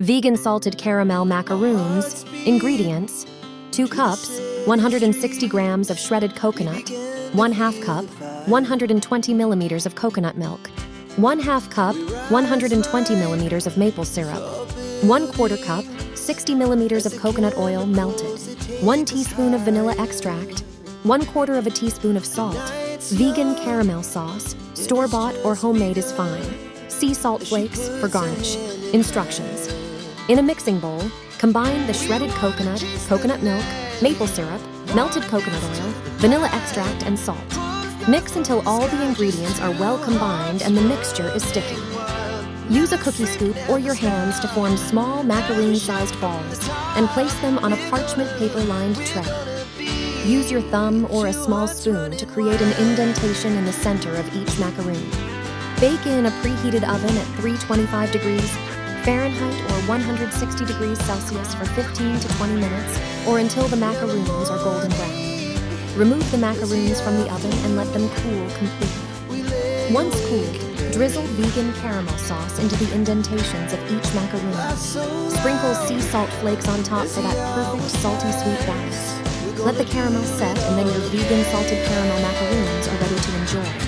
Vegan salted caramel macaroons. Ingredients: 2 cups, 160 grams of shredded coconut, 1/2 cup, 120 milliliters of coconut milk, 1/2 cup, 120 milliliters of maple syrup, 1/4 cup, 60 milliliters of coconut oil melted, 1 teaspoon of vanilla extract, 1/4 of a teaspoon of salt, vegan caramel sauce, store-bought or homemade is fine. Sea salt flakes for garnish. Instructions: in a mixing bowl, combine the shredded coconut, coconut milk, maple syrup, melted coconut oil, vanilla extract, and salt. Mix until all the ingredients are well combined and the mixture is sticky. Use a cookie scoop or your hands to form small macaroon-sized balls and place them on a parchment paper-lined tray. Use your thumb or a small spoon to create an indentation in the center of each macaroon. Bake in a preheated oven at 325 degrees Fahrenheit or 160 degrees Celsius for 15 to 20 minutes or until the macaroons are golden brown. Remove the macaroons from the oven and let them cool completely. Once cooled, drizzle vegan caramel sauce into the indentations of each macaroon. Sprinkle sea salt flakes on top for that perfect salty sweet balance. Let the caramel set and then your vegan salted caramel macaroons are ready to enjoy.